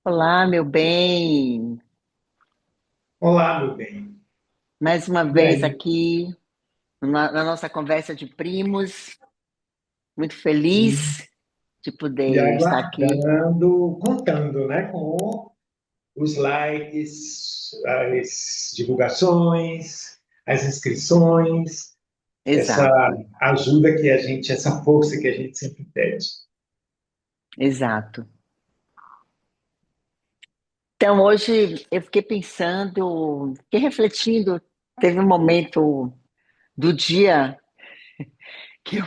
Olá, meu bem. Olá, meu bem. Mais uma E vez aí? aqui na nossa conversa de primos. Muito E, feliz de e poder estar aqui. aguardando, contando, né, com os likes, as divulgações, as inscrições, essa Exato, ajuda que a gente, essa força que a gente sempre pede. exato. Então, hoje eu fiquei pensando, fiquei refletindo. Teve um momento do dia que eu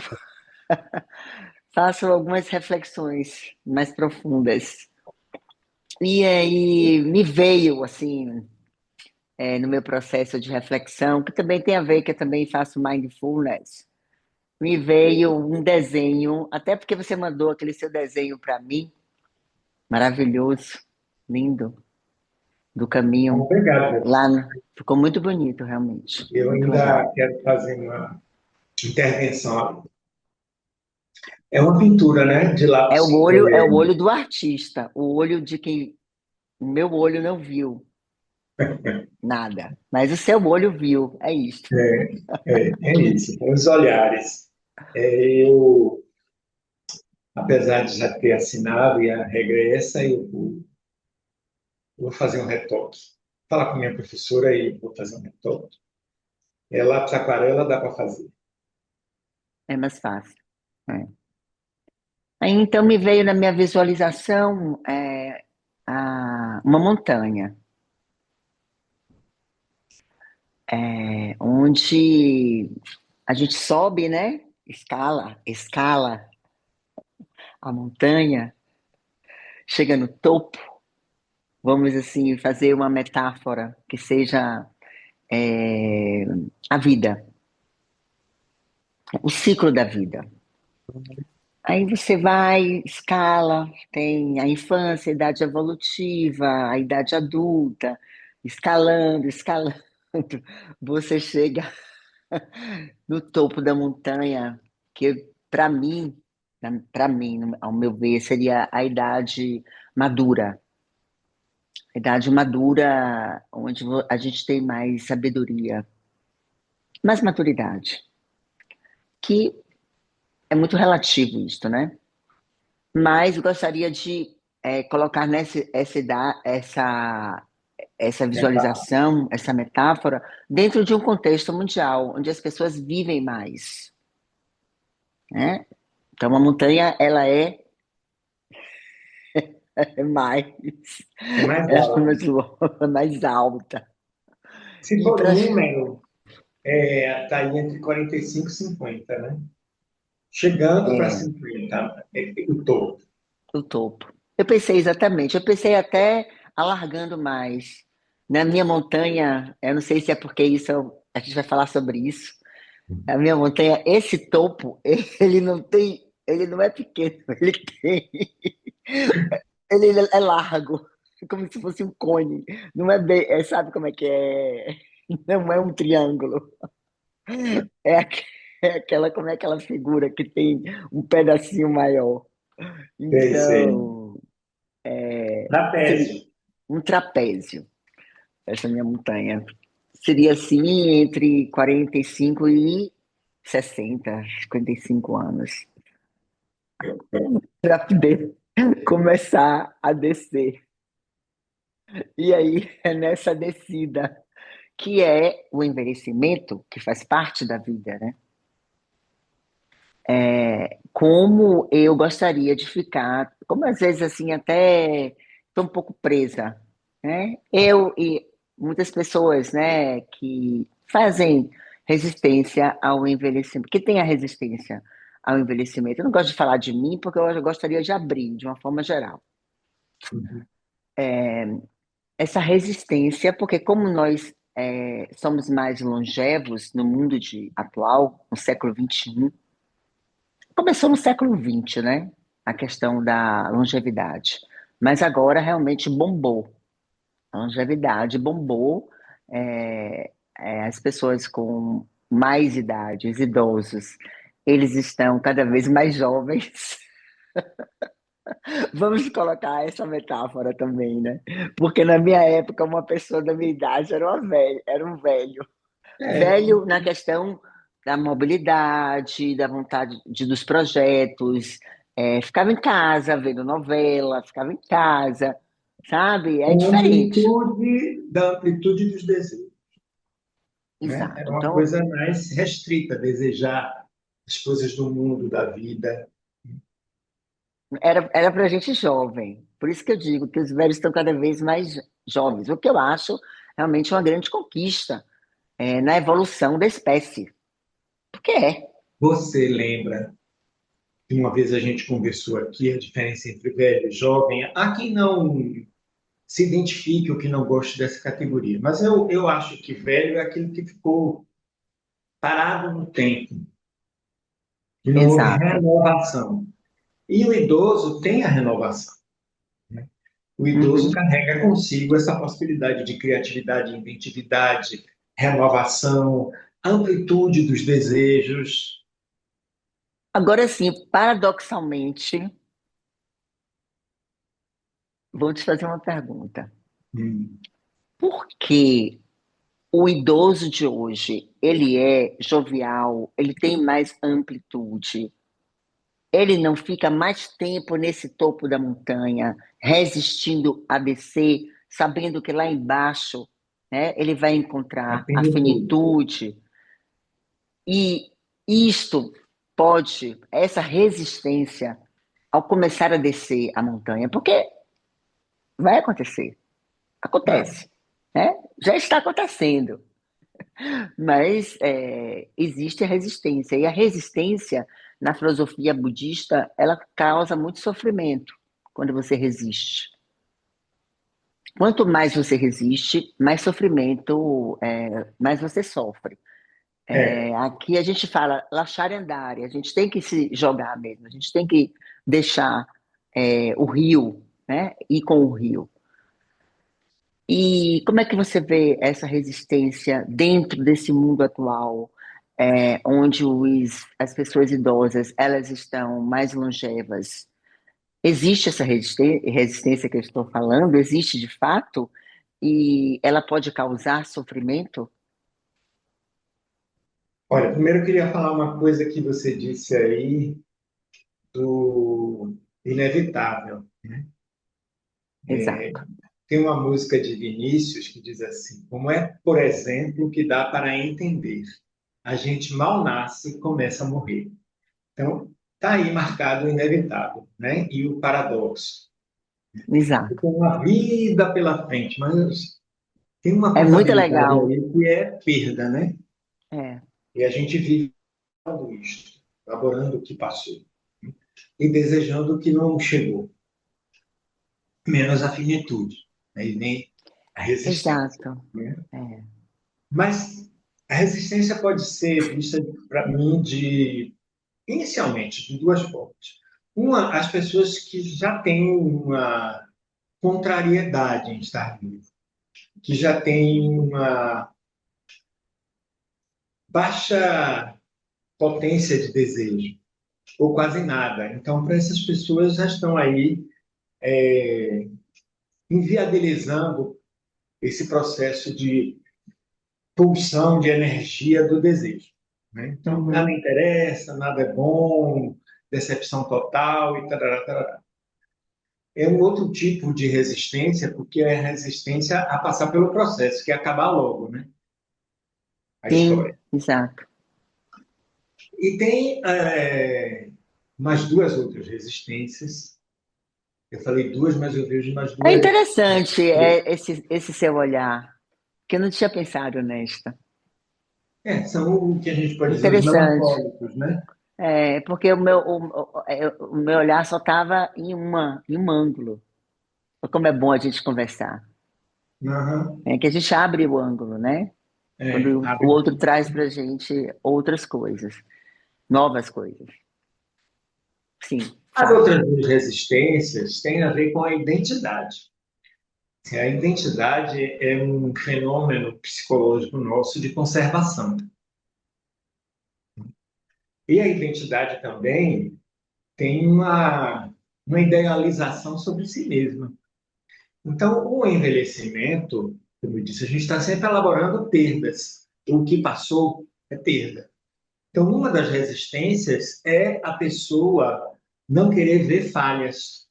faço algumas reflexões mais profundas. E aí me veio, assim, no meu processo de reflexão, que também tem a ver, que eu também faço mindfulness. Me veio um desenho, até porque você mandou aquele seu desenho para mim, maravilhoso, lindo, do caminho Obrigado. lá. Ficou muito bonito, realmente, Eu muito ainda legal. quero fazer uma intervenção. É uma pintura, né, de lápis. É o olho do artista, o olho de quem o meu olho não viu nada, mas o seu olho viu, é isto. É isso, os olhares. Eu, apesar de já ter assinado e a regra é essa, vou fazer um retoque. Falar com minha professora e vou fazer um retoque. É lápis aquarela, dá para fazer. É mais fácil. É. Aí, então me veio na minha visualização uma montanha, onde a gente sobe, né? Escala a montanha, chega no topo. Vamos assim fazer uma metáfora que seja é, a vida, o ciclo da vida. Aí você vai, escala, tem a infância, a idade evolutiva, a idade adulta, escalando. Você chega no topo da montanha, que para mim, ao meu ver, seria a idade madura. A idade madura, onde a gente tem mais sabedoria, mais maturidade, que é muito relativo isso, né? Mas gostaria de colocar essa visualização, essa metáfora, dentro de um contexto mundial, onde as pessoas vivem mais, né? Então, a montanha, ela é mais, É mais ela é alto. mais alta. Se E for para número, está aí entre 45 e 50, né? Chegando para é, 50, o topo. o topo. Eu pensei até alargando mais. Na minha montanha, eu não sei se é porque isso, a gente vai falar sobre isso. A minha montanha, esse topo, ele não é pequeno, ele é largo, como se fosse um cone. Não é bem, sabe como é que é? Não é um triângulo. É, é aquela, como é aquela figura que tem um pedacinho maior. Sei, sei. Então, seria Trapézio. um trapézio, essa minha montanha. Seria assim entre 45 e 60, 55 anos, para poder começar a descer. E aí, é nessa descida, que é o envelhecimento, que faz parte da vida, né? Como eu gostaria de ficar, como às vezes assim, até estou um pouco presa, né? Eu e muitas pessoas, né, que fazem resistência ao envelhecimento, que tem a resistência ao envelhecimento. Eu não gosto de falar de mim, porque eu gostaria de abrir de uma forma geral. Essa resistência, porque como nós somos mais longevos no mundo atual, no século XXI, começou no século XX, né? A questão da longevidade. Mas agora realmente bombou. A longevidade bombou. As pessoas com mais idade, os idosos, eles estão cada vez mais jovens. Vamos colocar essa metáfora também, né? Porque na minha época, uma pessoa da minha idade era um velho. É, Velho na questão da mobilidade, da vontade dos projetos, ficava em casa vendo novela, ficava em casa, sabe? É diferente. da amplitude dos desejos, né? É Exato. uma Então, coisa mais restrita, desejar as coisas do mundo, da vida. era para gente jovem. Por isso que eu digo que os velhos estão cada vez mais jovens, o que eu acho realmente uma grande conquista, na evolução da espécie. Porque é. Você lembra que uma vez a gente conversou aqui a diferença entre velho e jovem? Há quem não se identifique ou que não goste dessa categoria, mas eu acho que velho é aquele que ficou parado no tempo, que não houve Exato. renovação. E o idoso tem a renovação, né? O idoso Uhum. carrega consigo essa possibilidade de criatividade, inventividade, renovação, amplitude dos desejos. Agora sim, paradoxalmente, vou te fazer uma pergunta. Hum. Por que o idoso de hoje, ele é jovial, ele tem mais amplitude, ele não fica mais tempo nesse topo da montanha, resistindo a descer, sabendo que lá embaixo, né, ele vai A encontrar a finitude. finitude. E isto essa resistência, ao começar a descer a montanha, porque vai acontecer, Vai. acontece, né? Já está acontecendo. Mas existe a resistência. E a resistência, na filosofia budista, ela causa muito sofrimento quando você resiste. Quanto mais você resiste, mais sofrimento, mais você sofre. É, Aqui a gente fala lasciare andare, a gente tem que se jogar mesmo, a gente tem que deixar o rio, né? Ir com o rio. E como é que você vê essa resistência dentro desse mundo atual, onde as pessoas idosas elas estão mais longevas? Existe essa resistência que eu estou falando? Existe de fato? E ela pode causar sofrimento? olha, primeiro eu queria falar uma coisa que você disse aí do inevitável, né? Exato, Tem uma música de Vinícius que diz assim: como é, por exemplo, que dá para entender? A gente mal nasce e começa a morrer. Então, está aí marcado o inevitável, né? E o paradoxo. Eu exato. tenho uma vida pela frente, mas tem uma É muito contabilidade legal. aí que é perda, né? É, E a gente vive tudo isto, elaborando o que passou e desejando o que não chegou, menos a finitude, aí vem a resistência, exato. né? É. Mas a resistência pode ser vista para mim inicialmente de duas formas. Uma, as pessoas que já têm uma contrariedade em estar vivo, que já têm uma baixa potência de desejo, ou quase nada. Então, para essas pessoas já estão aí inviabilizando esse processo de pulsão de energia do desejo, né? Então, nada Uhum. interessa, nada é bom, decepção total e tarará, tarará. É um outro tipo de resistência, porque é a resistência a passar pelo processo, que é acabar logo, né? A Sim, história. exato. E tem mais duas outras resistências. Eu falei duas, mas eu vejo mais É duas. interessante esse seu olhar, que eu não tinha pensado nesta. São o que a gente pode dizer os Interessante. melancólicos, né? Porque o meu olhar só estava em um ângulo. Como é bom a gente conversar. Aham. É que a gente abre o ângulo, né? Quando o Abre. outro traz para a gente outras coisas, novas coisas. Sim, As fale. outras duas resistências têm a ver com a identidade. A identidade é um fenômeno psicológico nosso de conservação. E a identidade também tem uma idealização sobre si mesma. Então, o envelhecimento, como eu disse, a gente está sempre elaborando perdas. O que passou é perda. Então, uma das resistências é a pessoa não querer ver falhas.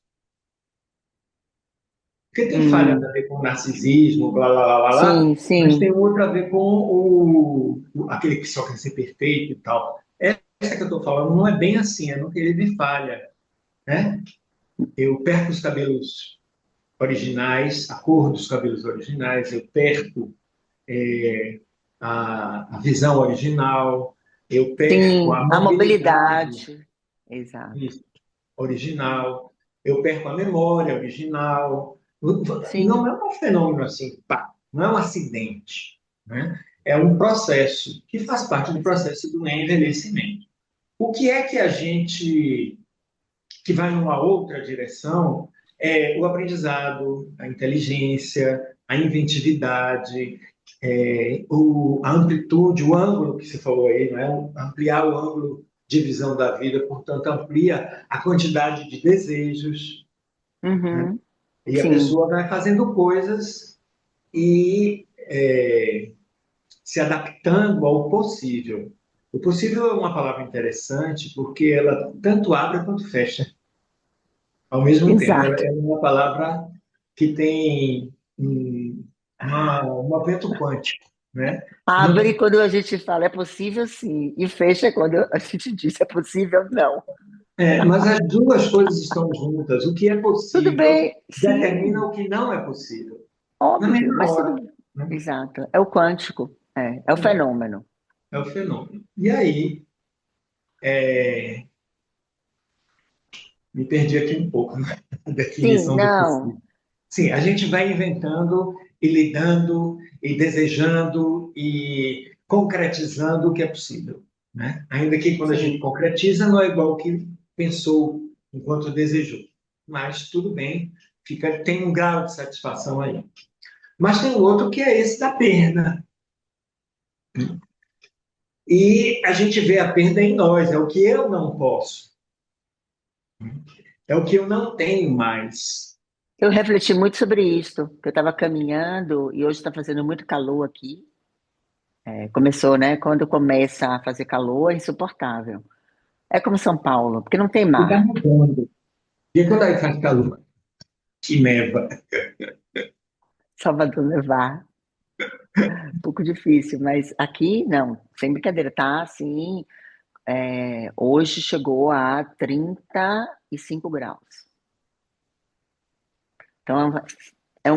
Porque tem falha a Hum, ver com o narcisismo, blá, blá, blá, blá, blá, sim, mas tem sim, outra a ver com aquele que só quer ser perfeito e tal. Essa que eu estou falando não é bem assim, é não querer ver falha, né? Eu perco os cabelos originais, a cor dos cabelos originais, eu perco a visão original, eu perco sim, a a mobilidade mobilidade, exato. original, eu perco a memória original. Não Sim, é um fenômeno assim, pá, não é um acidente, né? É um processo que faz parte do exato. processo do envelhecimento. O que é que a gente que vai numa outra direção é o aprendizado, a inteligência, a inventividade, a amplitude, o ângulo que você falou aí, não é? Ampliar o ângulo de visão da vida, portanto, amplia a quantidade de desejos, né? Uhum, E a sim, pessoa vai fazendo coisas e se adaptando ao possível. O possível é uma palavra interessante porque ela tanto abre quanto fecha ao mesmo tempo. Ela exato. é uma palavra que tem um aumento quântico, né? Abre quando a gente fala é possível sim, e fecha quando a gente diz é possível não. Mas as duas coisas estão juntas. O que é Tudo possível bem, determina sim, o que não é possível, na óbvio, mesma mas hora, tudo. né? Exato, é o quântico, é o fenômeno. É o fenômeno. E aí, me perdi aqui um pouco na Sim, definição do não, possível. Sim, a gente vai inventando e lidando e desejando e concretizando o que é possível, né? Ainda que quando a gente sim, concretiza não é igual ao que pensou enquanto desejou, mas tudo bem, tem um grau de satisfação aí. Mas tem outro que é esse da perda. E a gente vê a perda em nós, é o que eu não posso, é o que eu não tenho mais. eu refleti muito sobre isso, que eu estava caminhando e hoje está fazendo muito calor aqui. Começou, né? Quando começa a fazer calor, é insuportável. É como São Paulo, porque não tem E está mar. mudando. E quando aí faz calor, que neva. Salvador nevar, um pouco difícil, mas aqui não, sem brincadeira, tá assim. Hoje chegou a 35 graus. Então é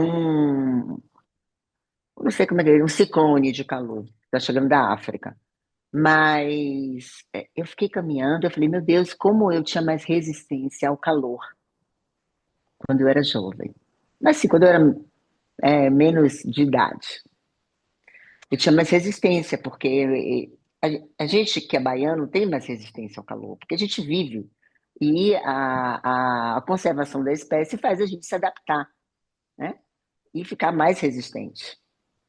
não sei como é que é, um ciclone de calor. Está chegando da África. Mas eu fiquei caminhando, eu falei, meu Deus, como eu tinha mais resistência ao calor quando eu era jovem. Mas sim, quando eu era menos de idade. Eu tinha mais resistência, porque a gente que é baiano tem mais resistência ao calor, porque a gente vive. E a conservação da espécie faz a gente se adaptar, né? E ficar mais resistente.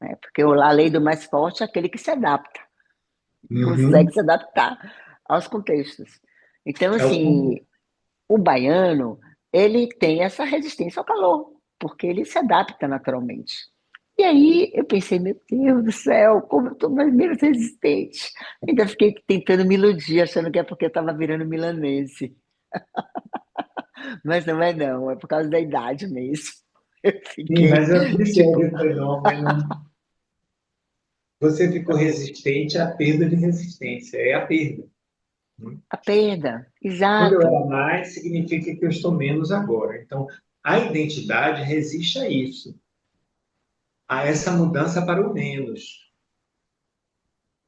Né? Porque a lei do mais forte é aquele que se adapta, consegue Uhum. se adaptar aos contextos. Então, É o assim, o baiano, ele tem essa resistência ao calor, porque ele se adapta naturalmente. E aí eu pensei, meu Deus do céu, como eu estou mais menos resistente. Ainda fiquei tentando me iludir, achando que é porque eu estava virando milanese. Mas não é não, é por causa da idade mesmo. Eu Sim, fiquei, mas eu observe tipo, o fenômeno. Você ficou resistente à perda de resistência. É a perda. Né? a perda. Quando eu Exato. era mais, significa que eu estou menos agora. Então, a identidade resiste a isso, a essa mudança para o menos.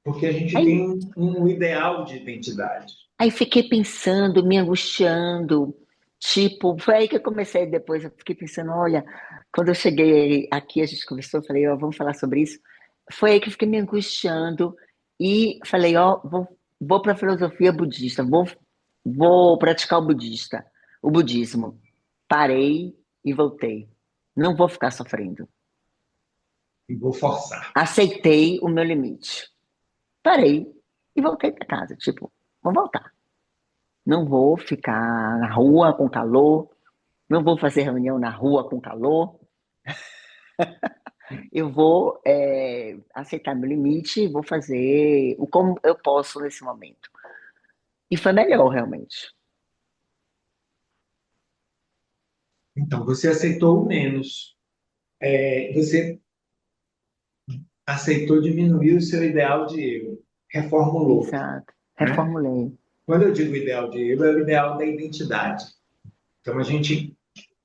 Porque a gente Aí, tem um ideal de identidade. aí fiquei pensando, me angustiando. Tipo, foi aí que eu comecei depois. Eu fiquei pensando, olha, quando eu cheguei aqui, a gente conversou, eu falei, ó, vamos falar sobre isso. Foi aí que eu fiquei me angustiando e falei, ó, vou para a filosofia budista, vou praticar o budismo. Parei e voltei. Não vou ficar sofrendo. E vou forçar. Aceitei o meu limite. Parei e voltei para casa. Tipo, vou voltar. Não vou ficar na rua com calor. Não vou fazer reunião na rua com calor. Eu vou aceitar meu limite e vou fazer o como eu posso nesse momento. E foi melhor, realmente. Então, você aceitou o menos. Você aceitou diminuir o seu ideal de eu. Reformulou, Exato. né? Reformulei. Quando eu digo ideal de eu, é o ideal da identidade. Então, a gente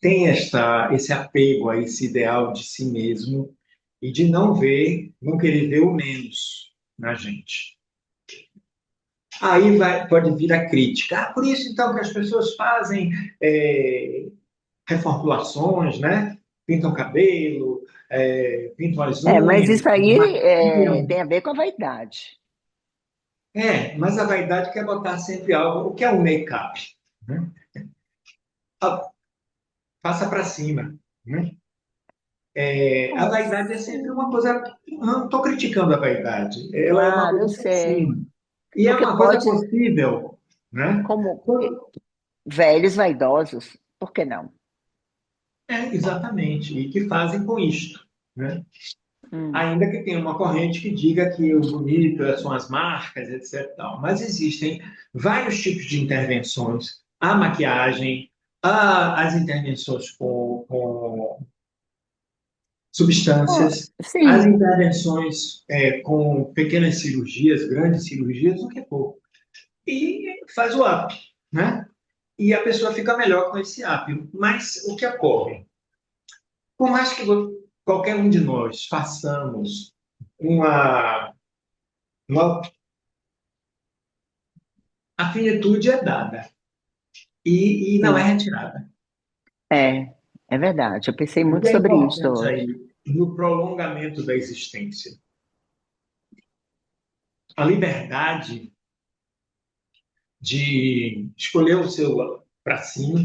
tem esse apego a esse ideal de si mesmo e de não ver, não querer ver o menos na gente. Aí pode vir a crítica. Por isso, então, que as pessoas fazem reformulações, né? Pintam cabelo, pintam as Mas unhas, isso aí maquiam. tem a ver com a vaidade. Mas a vaidade quer botar sempre algo. O que é um make-up? Né? Ah, passa para cima. Né? A vaidade é sempre uma Sim, coisa. Não estou criticando a vaidade. Ela é uma claro, eu coisa para sei. cima. E é Porque uma coisa pode, possível. Né? como velhos vaidosos, por que não? Exatamente. E que fazem com isto. Né? Hum. Ainda que tenha uma corrente que diga que o bonito são as marcas, etc. Tal. Mas existem vários tipos de intervenções. A maquiagem, as intervenções com Oh, substâncias, as sim, intervenções com pequenas cirurgias, grandes cirurgias, o que for. E faz o up, né? E a pessoa fica melhor com esse up. Mas o que ocorre? Por mais que qualquer um de nós façamos uma a finitude é dada e não é sim. retirada. É, é verdade. Eu pensei O que muito é sobre isso importante hoje. aí no prolongamento da existência? A liberdade de escolher o seu para cima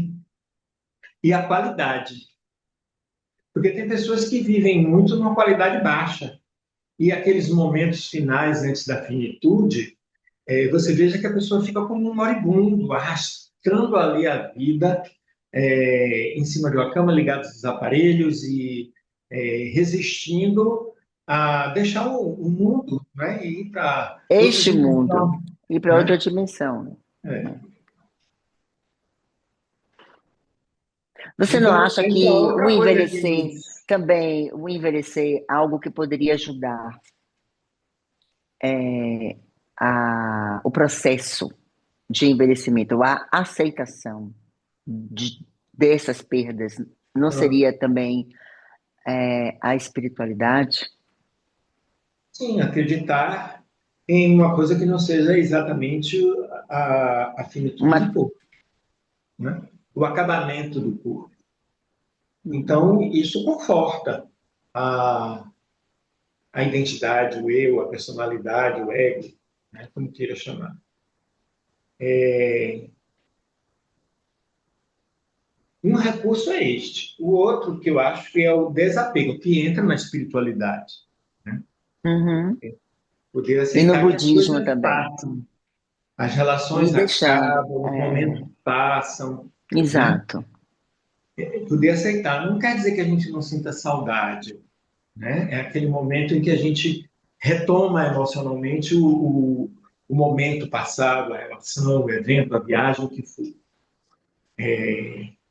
e a qualidade. Porque tem pessoas que vivem muito numa qualidade baixa e aqueles momentos finais antes da finitude, você veja que a pessoa fica como um moribundo, arrastando ali a vida em cima de uma cama, ligados aos aparelhos e resistindo a deixar o mundo, né, e ir para outra Este mundo, dimensão, ir para outra né? dimensão. Né? É. Você não Então, acha essa é que outra coisa que nos... o envelhecer, algo que poderia ajudar o processo de envelhecimento, a aceitação dessas perdas, não seria também a espiritualidade? Sim, acreditar em uma coisa que não seja exatamente a finitude do Uma, corpo, né? O acabamento do corpo. Então, isso conforta a, a identidade, o eu, a personalidade, o ego, né? Como queira chamar. Um recurso é este. O outro que eu acho que é o desapego, que entra na espiritualidade. Né? uhum. Poder E no aceitar que as budismo coisas também. passam, as E relações deixando. acabam, os momentos passam, né? Exato. Poder aceitar. Não quer dizer que a gente não sinta saudade, né? É aquele momento em que a gente retoma emocionalmente o momento passado, a relação, o evento, a viagem, o que for.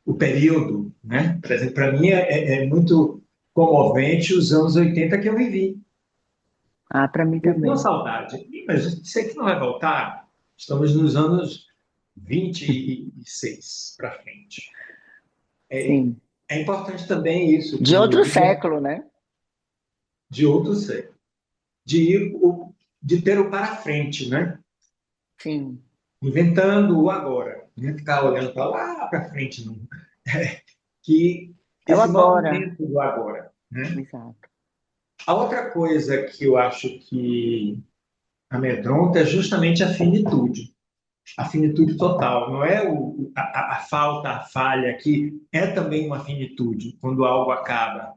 O período, né? Por exemplo, para mim é muito comovente os anos 80 que eu vivi. Ah, para mim Eu tenho também. saudade, mas eu sei que não vai voltar. Estamos nos anos 26 para frente. É, Sim. é importante também isso, De outro século, né? de outros, de ir, de ter o para frente, né? Sim. Inventando o agora, não é ficar olhando para lá para frente, não. Que É o esse agora. movimento do agora, né? Exato. A outra coisa que eu acho que amedronta é justamente a finitude total. Não é a falta, a falha, que é também uma finitude, quando algo acaba.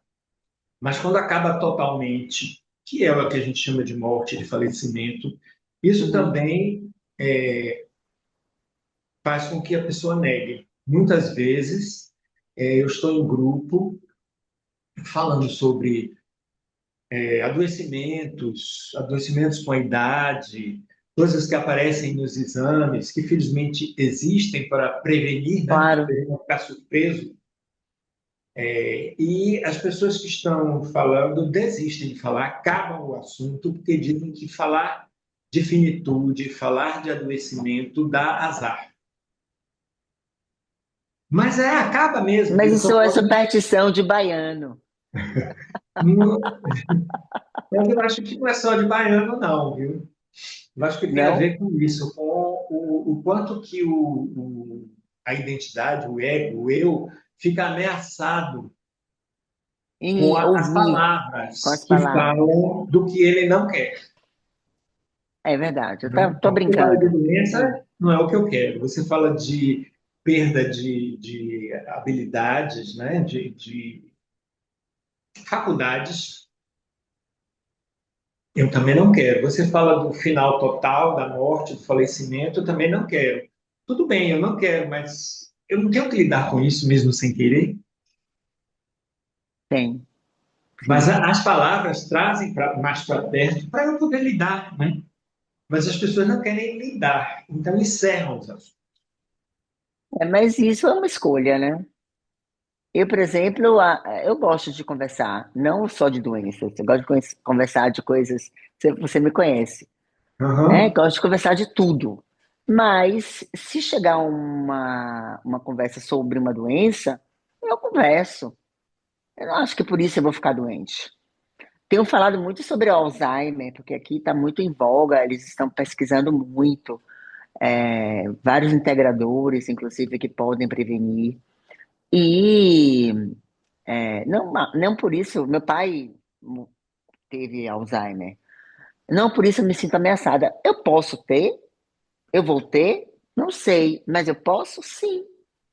Mas quando acaba totalmente, que é o que a gente chama de morte, de falecimento, isso Uhum. também faz com que a pessoa negue. Muitas vezes eu estou em grupo falando sobre adoecimentos com a idade, coisas que aparecem nos exames, que felizmente existem para prevenir, né? Para Claro. prevenir não ficar surpreso. E as pessoas que estão falando desistem de falar, acabam o assunto, porque dizem que falar de finitude, falar de adoecimento dá azar. Mas acaba mesmo, Mas viu? isso é superstição de baiano. Não- eu acho que não é só de baiano, não, viu? Eu acho que tem a Não? ver com isso, com o quanto que a identidade, o ego, o eu, fica ameaçado com Em as ouvir com palavras as que palavras. falam do que ele não quer. É verdade, eu Né? tô Então, você fala de brincando. doença, não é o que eu quero. Você fala de perda de habilidades, né? De faculdades, eu também não quero. Você fala do final total, da morte, do falecimento, eu também não quero. Tudo bem, eu não quero, mas eu não tenho que lidar com isso mesmo sem querer. Tem, Mas sim. as palavras trazem mais para perto para eu poder lidar, né? Mas as pessoas não querem lidar, então encerram os assuntos. Mas isso é uma escolha, né? Eu, por exemplo, eu gosto de conversar, não só de doenças, eu gosto de conversar de coisas, você me conhece, né? Aham. Gosto de conversar de tudo. Mas se chegar uma conversa sobre uma doença, eu converso. Eu não acho que por isso eu vou ficar doente. Tenho falado muito sobre Alzheimer, porque aqui está muito em voga, eles estão pesquisando muito, vários integradores, inclusive, que podem prevenir. E não por isso, meu pai teve Alzheimer. Não por isso eu me sinto ameaçada. Eu posso ter? Eu vou ter? Não sei, mas eu posso? Sim.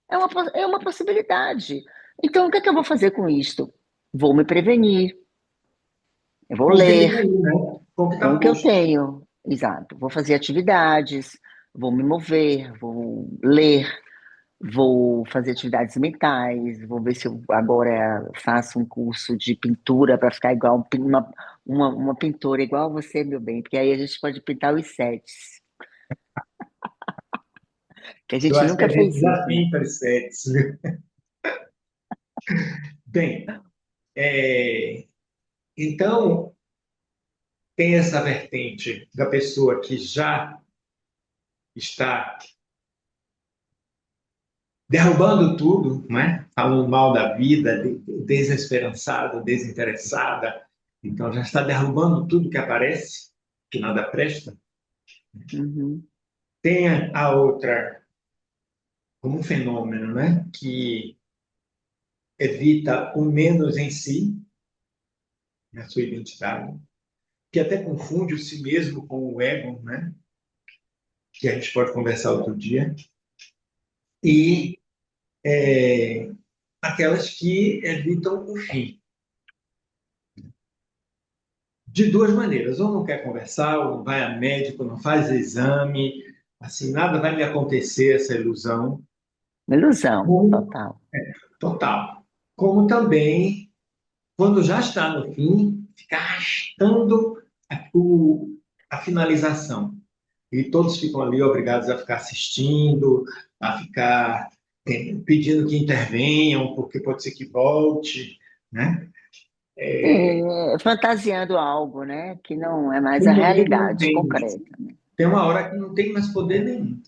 É uma possibilidade. Então, o que é que eu vou fazer com isto? Vou me prevenir, eu vou Com o que tem ler aí, né? Com o que com está o que eu posto. tenho. Exato. Vou fazer atividades, vou me mover, vou ler, vou fazer atividades mentais, vou ver se eu agora faço um curso de pintura para ficar igual uma pintora igual você, meu bem, porque aí a gente pode pintar os sets, que a Eu gente acho que a nunca gente fez já isso, né? tem presets, viu? Bem, então tem essa vertente da pessoa que já está derrubando tudo, né? Falando mal da vida, desesperançada, desinteressada. Então já está derrubando tudo que aparece, que nada presta. Uhum. Tem a outra como um fenômeno, né? Que evita o menos em si, na sua identidade, que até confunde o si mesmo com o ego, né? Que a gente pode conversar outro dia. E aquelas que evitam o fim. De duas maneiras, ou não quer conversar, ou não vai a médico, não faz exame, assim, nada vai me acontecer, essa ilusão. Uma ilusão, Como, total. total. Como também, quando já está no fim, fica arrastando a finalização. E todos ficam ali obrigados a ficar assistindo, a ficar pedindo que intervenham, porque pode ser que volte, né? Sim, fantasiando algo, né? Que não é mais Um a poder que não realidade tem. concreta. Tem uma hora que não tem mais poder nenhum.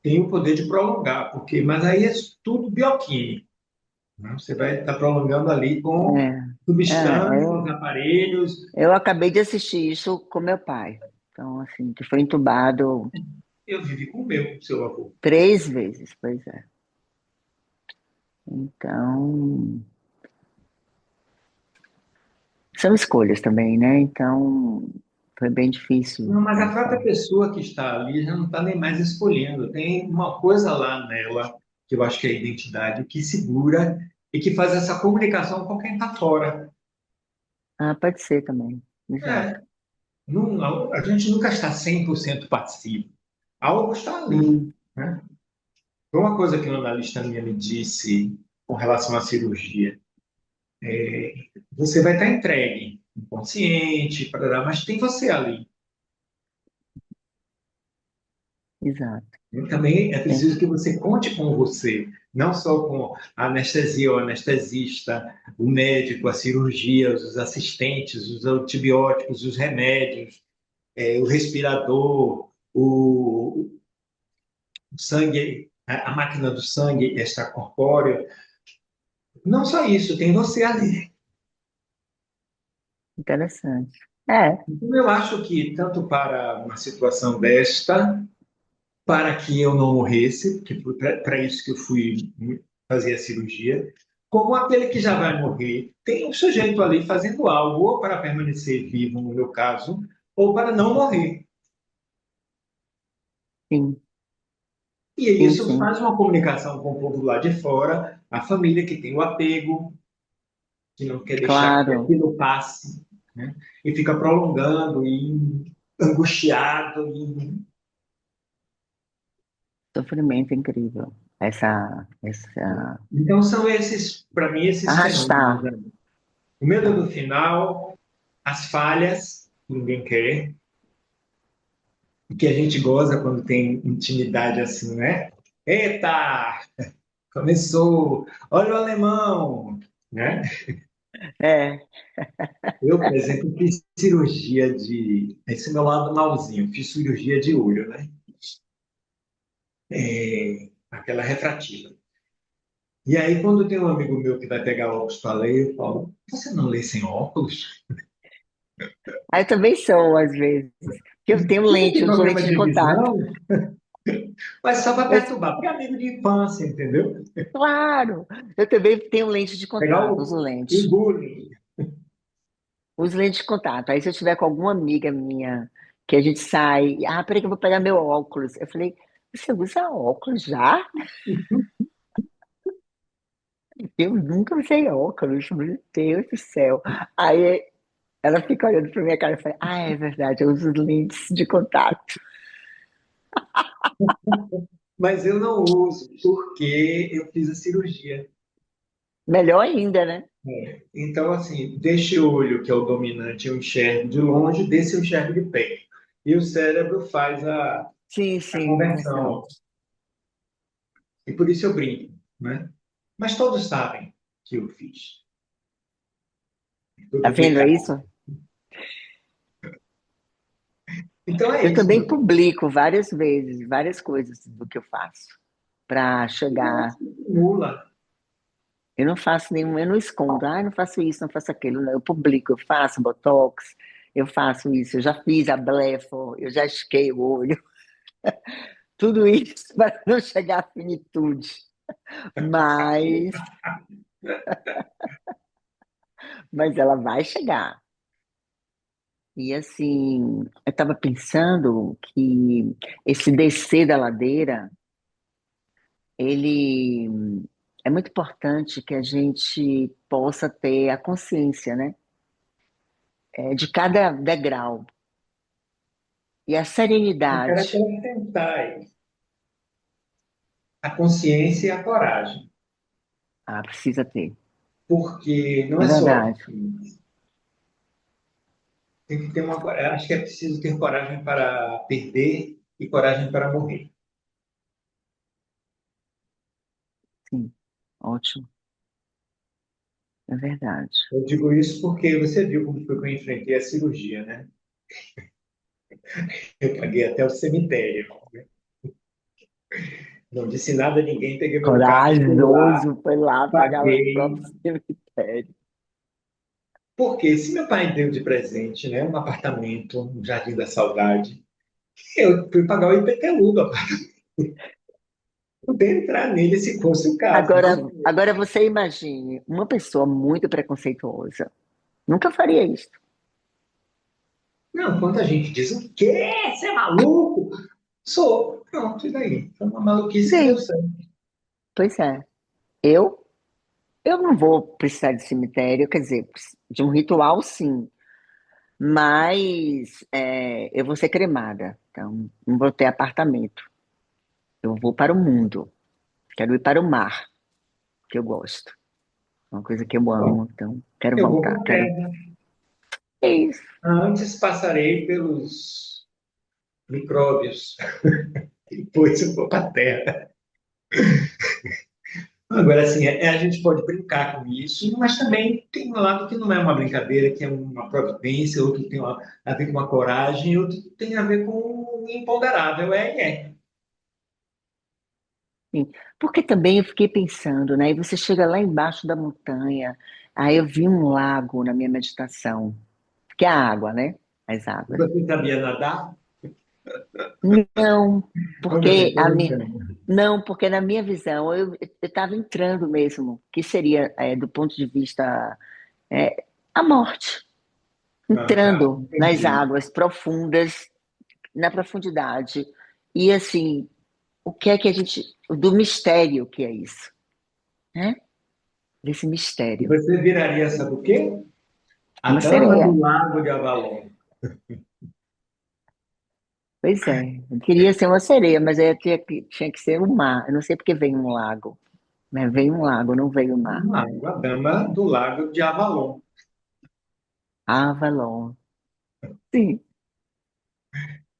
Tem o poder de prolongar, porque, mas aí é tudo bioquímico, né? Você vai estar prolongando ali com substâncias, Eu aparelhos. Eu acabei de assistir isso com meu pai. Então, assim, que foi entubado Eu vivi com o meu, seu avô. 3 vezes, pois é. Então, são escolhas também, né? Então, foi bem difícil Não, mas a essa. própria pessoa que está ali já não está nem mais escolhendo. Tem uma coisa lá nela, que eu acho que é a identidade, que segura e que faz essa comunicação com quem está fora. Ah, pode ser também. Exato. É, a gente nunca está 100% passivo. Algo está ali, Hum, né? Foi uma coisa que um analista minha me disse. com relação à cirurgia. Você vai estar entregue, inconsciente, parará, mas tem você ali. exato. E também é É, preciso que você conte com você, não só com a anestesia, o anestesista, o médico, a cirurgia, os assistentes, os antibióticos, os remédios, o respirador, o sangue, a máquina do sangue extracorpóreo. Não só isso, tem você ali. interessante. É, Então, eu acho que, tanto para uma situação desta, para que eu não morresse, porque foi para isso que eu fui fazer a cirurgia, como aquele que já vai morrer, tem um sujeito ali fazendo algo, ou para permanecer vivo, no meu caso, ou para não morrer. sim, E sim, isso sim. faz uma comunicação com o povo lá de fora, a família que tem o apego, que não quer deixar que Claro, aquilo passe, né? E fica prolongando e angustiado. sofrimento incrível. Essa Então são esses, para mim, esses fenômenos, arrastar. né? O medo Tá. do final, as falhas, que ninguém quer, e que a gente goza quando tem intimidade assim, né? Eita, começou, olha o alemão, né? É, Eu, por exemplo, fiz cirurgia de. Esse é meu lado malzinho, fiz cirurgia de olho, né? Aquela refrativa. E aí, quando tem um amigo meu que vai pegar óculos para ler, eu falo: Você não lê sem óculos? aí também sou, às vezes. Porque eu tenho Você não lente, tem eu uso problema lente de de contato. visão? Mas só para Eu, perturbar, porque é amigo de infância, entendeu? claro, eu também tenho lente de Pegar contato, uso o lente. bullying. Uso lente de contato. Aí se eu tiver com alguma amiga minha, que a gente sai, peraí que eu vou pegar meu óculos. Eu falei, você usa óculos já? Eu nunca usei óculos, meu Deus do céu. Aí ela fica olhando pra minha cara e fala, é verdade, eu uso lentes de contato. Mas eu não uso, porque eu fiz a cirurgia. Melhor ainda, né? Então, assim, deste olho, que é o dominante, eu enxergo de longe, desse eu enxergo de perto. E o cérebro faz Sim, a sim, inversão. conversão. E por isso eu brinco, né? Mas todos sabem que eu fiz. Foi Tá vendo publicado. isso? Então é Eu isso, também meu bem. publico várias vezes, várias coisas do que eu faço para chegar. Mula. Eu não faço nenhum, eu não escondo, eu não faço isso, não faço aquilo, não. Eu publico, eu faço botox, eu faço isso, eu já fiz a blefo, eu já esquei o olho, tudo isso para não chegar à finitude. Mas, mas ela vai chegar. E assim, eu estava pensando que esse descer da ladeira, ele é muito importante que a gente possa ter a consciência, né? De cada degrau e a Eu quero serenidade. acrescentar aí a consciência e a coragem. Precisa ter. Porque não É é só. verdade. Tem que ter uma. Acho que é preciso ter coragem para perder e coragem para morrer. Sim, ótimo. É verdade. Eu digo isso porque você viu como foi que eu enfrentei a cirurgia, né? Eu paguei até o cemitério. Não disse nada a ninguém, peguei meu carro, fui lá, Corajoso foi lá pagar o paguei. próprio cemitério. Porque se meu pai deu de presente, né, um apartamento no Jardim da Saudade, eu fui pagar o IPTU do apartamento, poder entrar nele se fosse o caso. Agora você imagine uma pessoa muito preconceituosa. Nunca faria isso. Não, quanta gente diz, o quê? Você é maluco? Sou. Pronto, e daí? Foi uma maluquice que deu Sim, certo. pois é. Eu, eu não vou precisar de cemitério, quer dizer, de um ritual, sim. Mas eu vou ser cremada. Então, não vou ter apartamento. Eu vou para o mundo. Quero ir para o mar. que eu gosto. Uma coisa que eu amo, então quero Eu vou voltar. para a Quero. terra. É isso. Antes passarei pelos micróbios, depois eu vou para a terra. Agora, assim, a gente pode brincar com isso, mas também tem um lado que não é uma brincadeira, que é uma providência, outro tem a ver com uma coragem, outro tem a ver com o imponderável, é. Sim. Porque também eu fiquei pensando, né? E você chega lá embaixo da montanha, aí eu vi um lago na minha meditação, que é a água, né? As E águas. você sabia nadar? Não, Olha, eu porque estou a minha, brincando. não, porque na minha visão eu estava entrando mesmo, que seria do ponto de vista a morte, Ah, tá, entrando nas entendi. águas profundas, na profundidade. E assim, o que é que a gente, do mistério que é isso, né? Desse E mistério. você viraria, sabe o quê? A Uma dama do sereia. lago de Avalon. Pois é, eu queria ser uma sereia, mas aí eu tinha que ser um mar. Eu não sei porque veio um lago, mas veio um lago, não veio o mar. A dama do lago de Avalon. Avalon. Sim,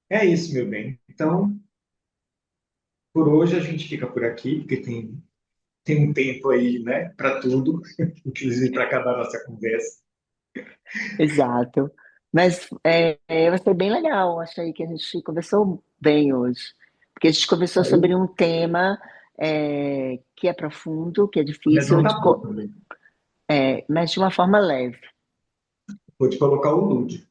É isso, meu bem. Então, por hoje a gente fica por aqui, porque tem um tempo aí, né, para tudo, inclusive para acabar a nossa conversa. exato. Mas vai ser bem legal. Achei que a gente conversou bem hoje. Porque a gente conversou sobre um tema que é profundo, que é difícil, Levanta a bola também. mas de uma forma leve. Vou te colocar o nude.